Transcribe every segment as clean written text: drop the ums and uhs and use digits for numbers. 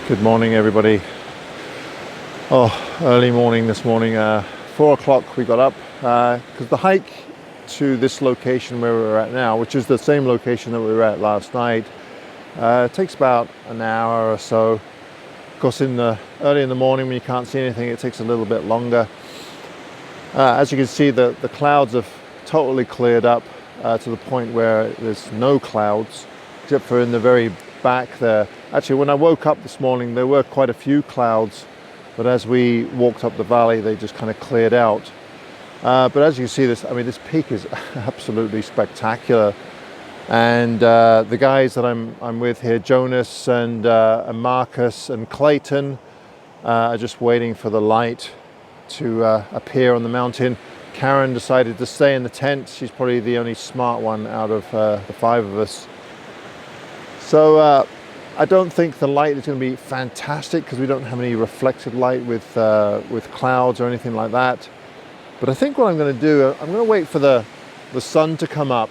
Good morning, everybody. Early morning this morning. 4 o'clock we got up because the hike to this location where we're at now, which is the same location that we were at last night, takes about an hour or so. Of course, early in the morning when you can't see anything, it takes a little bit longer. As you can see, the clouds have totally cleared up to the point where there's no clouds, except for in the very back there. Actually, when I woke up this morning, there were quite a few clouds, but as we walked up the valley, they just kind of cleared out. But as you can see, this peak is absolutely spectacular. And the guys that I'm with here, Jonas and Marcus and Clayton, are just waiting for the light to appear on the mountain. Karen decided to stay in the tent. She's probably the only smart one out of the five of us. So I don't think the light is going to be fantastic because we don't have any reflected light with clouds or anything like that. But I think what I'm going to do, I'm going to wait for the sun to come up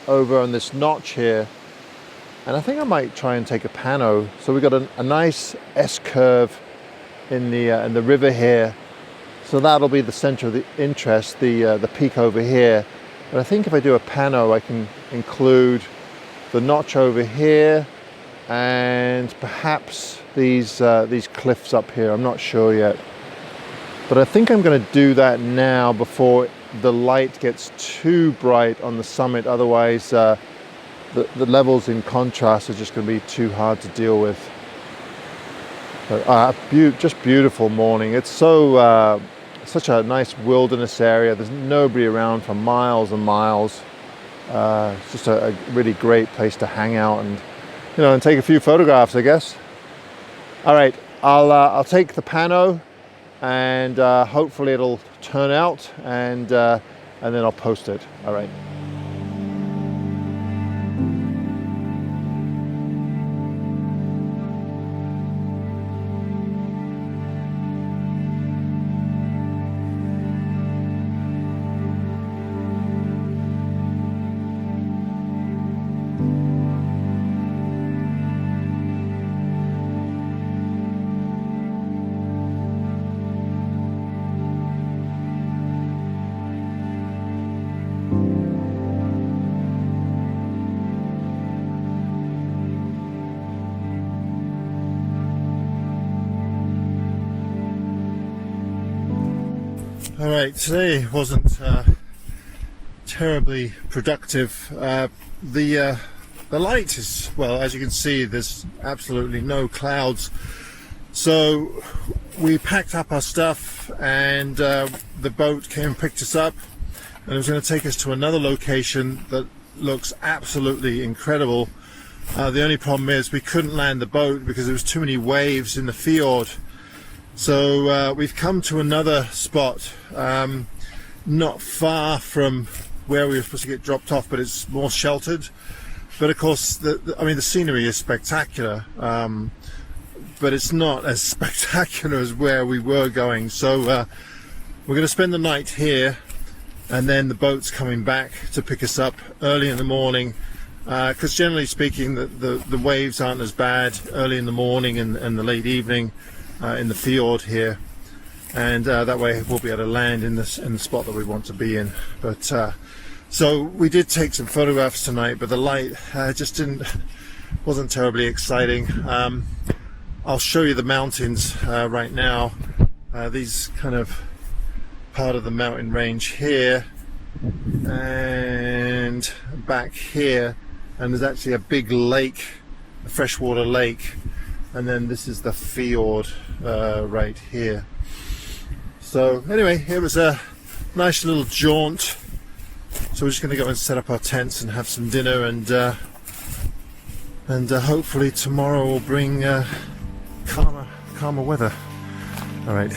over on this notch here, and I think I might try and take a pano. So we've got a nice S-curve in the river here, so that'll be the center of the interest, the peak over here. But I think if I do a pano, I can include the notch over here and perhaps these cliffs up here. I'm not sure yet, but I think I'm going to do that now before the light gets too bright on the summit. Otherwise the levels in contrast are just going to be too hard to deal with. But, just beautiful morning. It's such a nice wilderness area. There's nobody around for miles and miles. It's just a really great place to hang out and take a few photographs, I guess. All right, I'll take the pano, and hopefully it'll turn out, and then I'll post it. All right. All right, today wasn't terribly productive. The light is, well, as you can see, there's absolutely no clouds. So we packed up our stuff, and the boat came and picked us up, and it was going to take us to another location that looks absolutely incredible. The only problem is we couldn't land the boat because there was too many waves in the fjord. So we've come to another spot, not far from where we were supposed to get dropped off, but it's more sheltered. But of course, the scenery is spectacular, but it's not as spectacular as where we were going. So we're going to spend the night here, and then the boat's coming back to pick us up early in the morning, because generally speaking, the waves aren't as bad early in the morning and the late evening in the fjord here, and that way we'll be able to land in the spot that we want to be in. But so we did take some photographs tonight, but the light just wasn't terribly exciting. I'll show you the mountains right now. These kind of part of the mountain range here and back here, and there's actually a big lake, a freshwater lake, and then this is the fjord right here. So anyway, it was a nice little jaunt. So we're just going to go and set up our tents and have some dinner, and hopefully tomorrow will bring calmer weather. All right.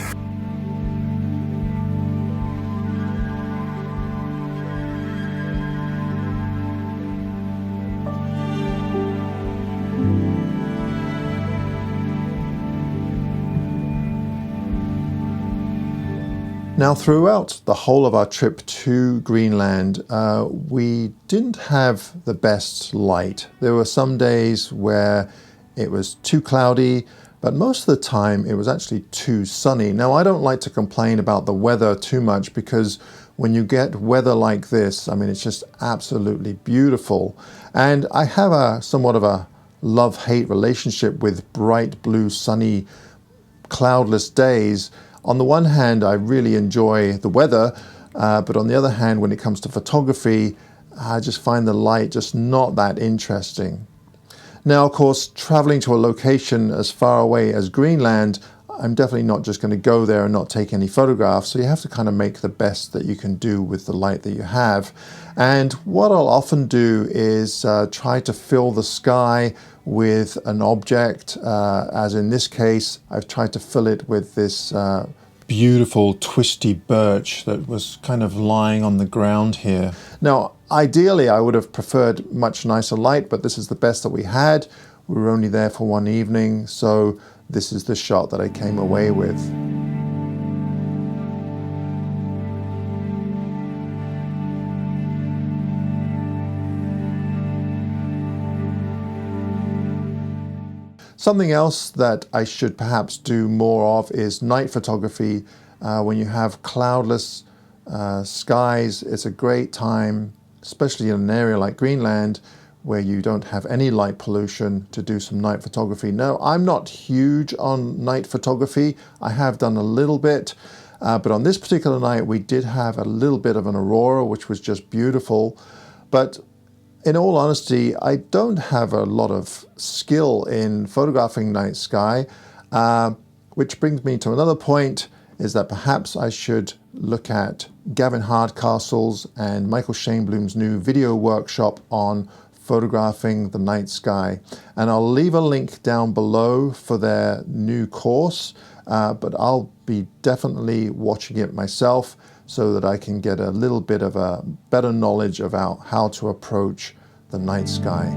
Now, throughout the whole of our trip to Greenland, we didn't have the best light. There were some days where it was too cloudy, but most of the time it was actually too sunny. Now, I don't like to complain about the weather too much, because when you get weather like this, I mean, it's just absolutely beautiful. And I have a somewhat of a love-hate relationship with bright blue, sunny, cloudless days. On the one hand, I really enjoy the weather, but on the other hand, when it comes to photography, I just find the light just not that interesting. Now, of course, traveling to a location as far away as Greenland, I'm definitely not just going to go there and not take any photographs. So you have to kind of make the best that you can do with the light that you have. And what I'll often do is try to fill the sky with an object. As in this case, I've tried to fill it with this beautiful twisty birch that was kind of lying on the ground here. Now, ideally, I would have preferred much nicer light, but this is the best that we had. We were only there for one evening, so this is the shot that I came away with. Something else that I should perhaps do more of is night photography. When you have cloudless skies, it's a great time, especially in an area like Greenland, where you don't have any light pollution, to do some night photography. Now, I'm not huge on night photography. I have done a little bit, but on this particular night, we did have a little bit of an aurora, which was just beautiful. But in all honesty, I don't have a lot of skill in photographing night sky, which brings me to another point, is that perhaps I should look at Gavin Hardcastle's and Michael Shainbloom's new video workshop on photographing the night sky. And I'll leave a link down below for their new course, but I'll be definitely watching it myself so that I can get a little bit of a better knowledge about how to approach the night sky.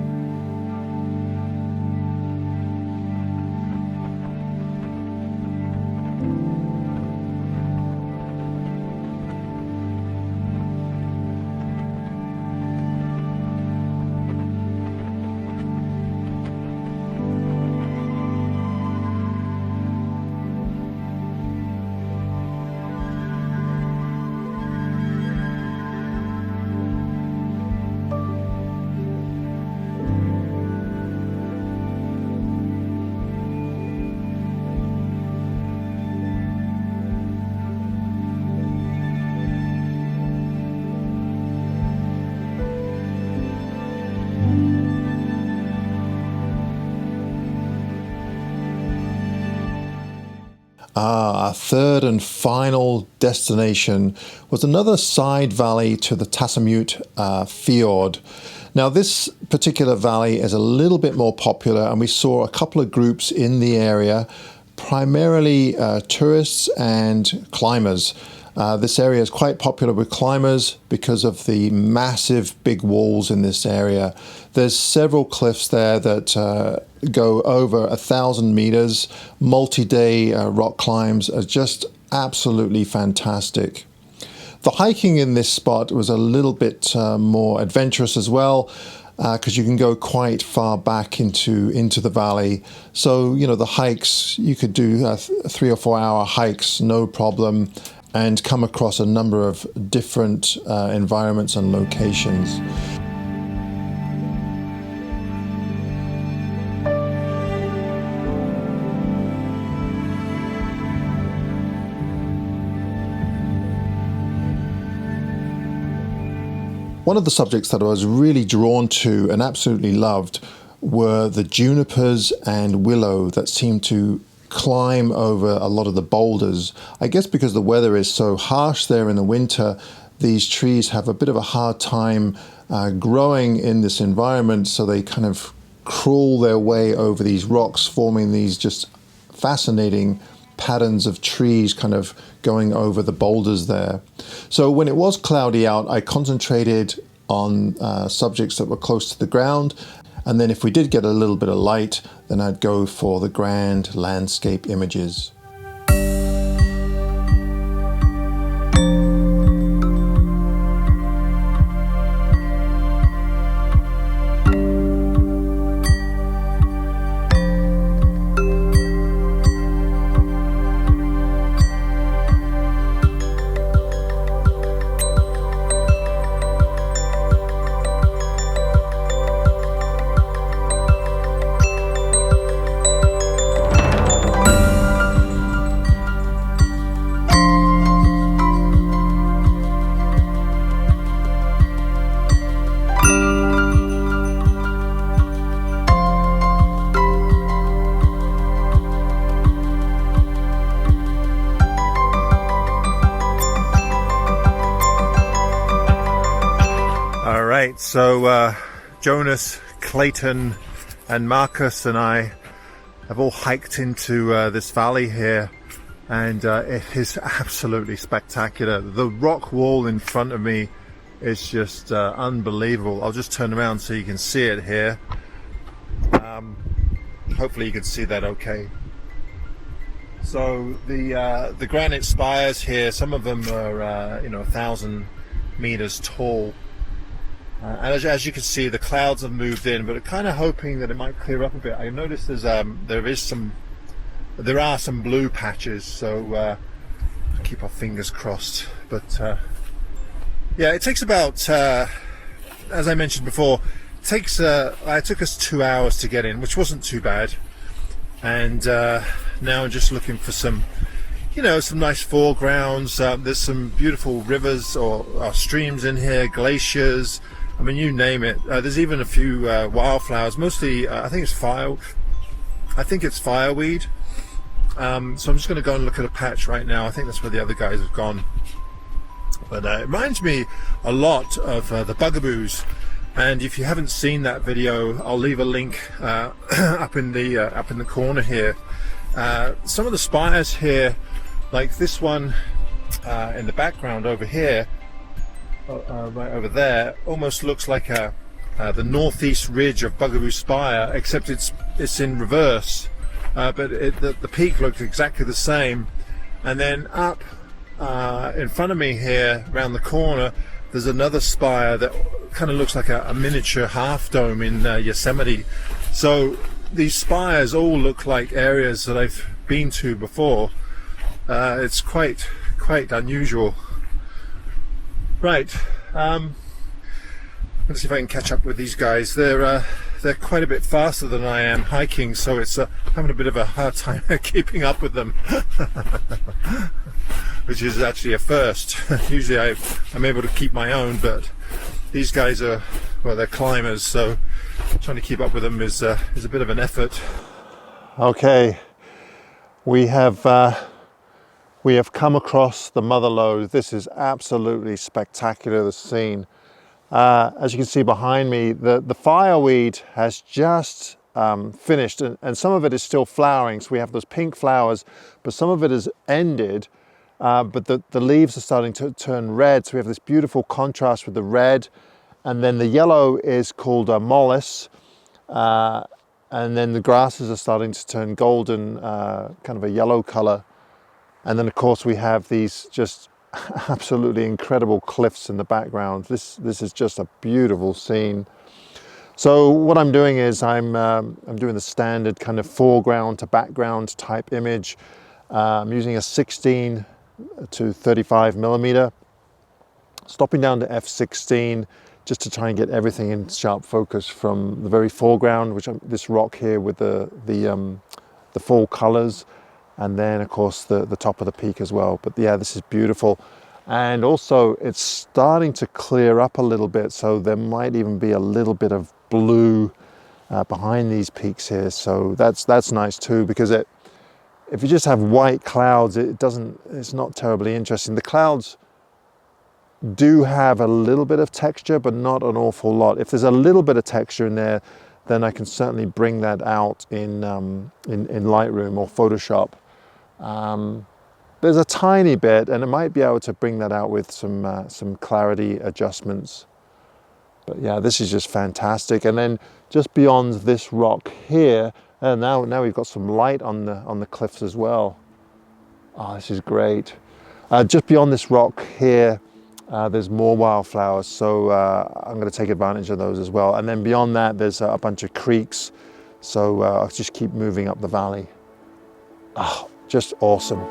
Our third and final destination was another side valley to the Tassamute Fjord. Now, this particular valley is a little bit more popular, and we saw a couple of groups in the area, primarily tourists and climbers. This area is quite popular with climbers because of the massive big walls in this area. There's several cliffs there that go over 1,000 meters. Multi-day rock climbs are just absolutely fantastic. The hiking in this spot was a little bit more adventurous as well, because you can go quite far back into the valley. So, you know, the hikes, you could do 3 or 4 hour hikes, no problem, and come across a number of different environments and locations. One of the subjects that I was really drawn to and absolutely loved were the junipers and willow that seemed to climb over a lot of the boulders. I guess because the weather is so harsh there in the winter, these trees have a bit of a hard time growing in this environment, so they kind of crawl their way over these rocks, forming these just fascinating patterns of trees kind of going over the boulders there. So when it was cloudy out, I concentrated on subjects that were close to the ground, and then if we did get a little bit of light, then I'd go for the grand landscape images. Right, so Jonas, Clayton and Marcus and I have all hiked into this valley here, and it is absolutely spectacular. The rock wall in front of me is just unbelievable. I'll just turn around so you can see it here. Hopefully you can see that okay. So the granite spires here, some of them are 1,000 meters tall. And as you can see, the clouds have moved in, but I'm kind of hoping that it might clear up a bit. I noticed there are some blue patches, so keep our fingers crossed. But yeah, it takes about, as I mentioned before, it took us 2 hours to get in, which wasn't too bad. And now I'm just looking for some nice foregrounds. There's some beautiful rivers or streams in here, glaciers. I mean, you name it. There's even a few wildflowers. Mostly, I think it's fireweed. So I'm just going to go and look at a patch right now. I think that's where the other guys have gone. But it reminds me a lot of the bugaboos. And if you haven't seen that video, I'll leave a link up in the corner here. Some of the spires here, like this one in the background over here, right over there, almost looks like the northeast ridge of Bugaboo Spire, except it's in reverse. But the peak looks exactly the same. And then up in front of me here, around the corner, there's another spire that kind of looks like a miniature half dome in Yosemite. So these spires all look like areas that I've been to before. It's quite unusual. Right, let's see if I can catch up with these guys. They're quite a bit faster than I am hiking, so it's having a bit of a hard time keeping up with them, which is actually a first. Usually I'm able to keep my own, but these guys are, well, they're climbers, so trying to keep up with them is a bit of an effort. Okay, we have come across the Mother Lode. This is absolutely spectacular, the scene. As you can see behind me, the fireweed has just finished, and some of it is still flowering. So we have those pink flowers, but some of it is ended, but the leaves are starting to turn red. So we have this beautiful contrast with the red, and then the yellow is called mollis, and then the grasses are starting to turn golden, kind of a yellow color. And then of course we have these just absolutely incredible cliffs in the background. This is just a beautiful scene. So what I'm doing is I'm doing the standard kind of foreground to background type image. I'm using a 16 to 35 millimeter, stopping down to f16 just to try and get everything in sharp focus from the very foreground, which this rock here with the fall colors. And then, of course, the top of the peak as well. But yeah, this is beautiful. And also, it's starting to clear up a little bit, so there might even be a little bit of blue behind these peaks here. So that's nice too, because if you just have white clouds, it's not terribly interesting. The clouds do have a little bit of texture, but not an awful lot. If there's a little bit of texture in there, then I can certainly bring that out in Lightroom or Photoshop. There's a tiny bit, and I might be able to bring that out with some clarity adjustments. But yeah, this is just fantastic. And then just beyond this rock here, and now we've got some light on the cliffs as well. Oh, this is great. Just beyond this rock here, there's more wildflowers, so I'm going to take advantage of those as well. And then beyond that, there's a bunch of creeks, so I'll just keep moving up the valley. Oh, just awesome.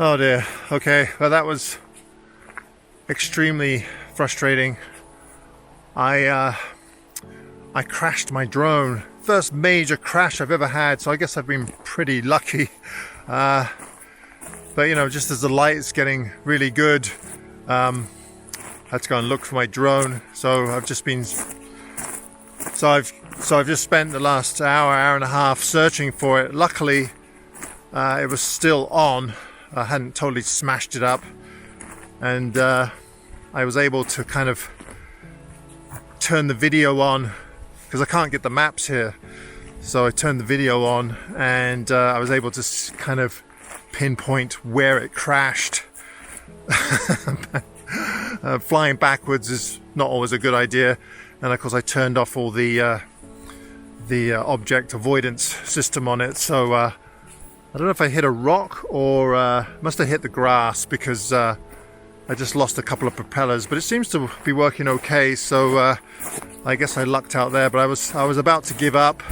Oh dear. Okay, well that was extremely frustrating. I crashed my drone. First major crash I've ever had, so I guess I've been pretty lucky. But you know, just as the light's getting really good, I had to go and look for my drone. So I've just spent the last hour and a half searching for it. Luckily, it was still on. I hadn't totally smashed it up, and I was able to kind of turn the video on because I can't get the maps here. So I turned the video on, and I was able to kind of pinpoint where it crashed. Flying backwards is not always a good idea, and of course I turned off all the object avoidance system on it. So I don't know if I hit a rock or must have hit the grass, because I just lost a couple of propellers, but it seems to be working okay. So I guess I lucked out there. But I was about to give up,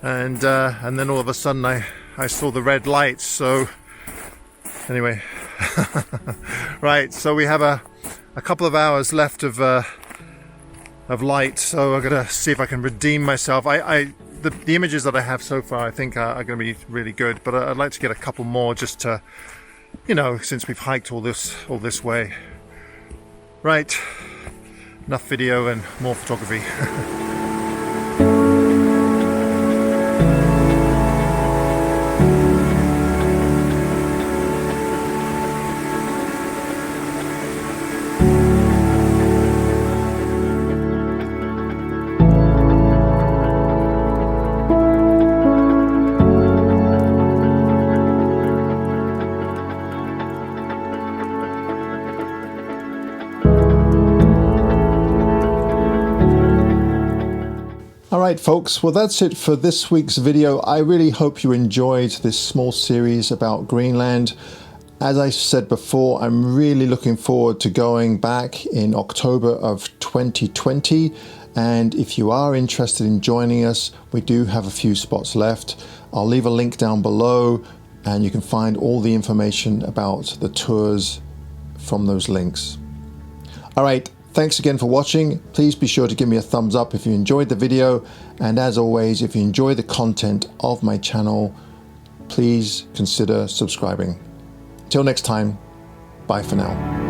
and then all of a sudden I saw the red lights. So anyway, right. So we have a couple of hours left of light. So I'm gonna see if I can redeem myself. The images that I have so far, I think, are going to be really good, but I'd like to get a couple more just to, you know, since we've hiked all this way. Right, enough video and more photography. Alright folks, well that's it for this week's video. I really hope you enjoyed this small series about Greenland. As I said before, I'm really looking forward to going back in October of 2020, and if you are interested in joining us, we do have a few spots left. I'll leave a link down below and you can find all the information about the tours from those links. Alright, thanks again for watching. Please be sure to give me a thumbs up if you enjoyed the video, and as always, if you enjoy the content of my channel, please consider subscribing. Till next time, bye for now.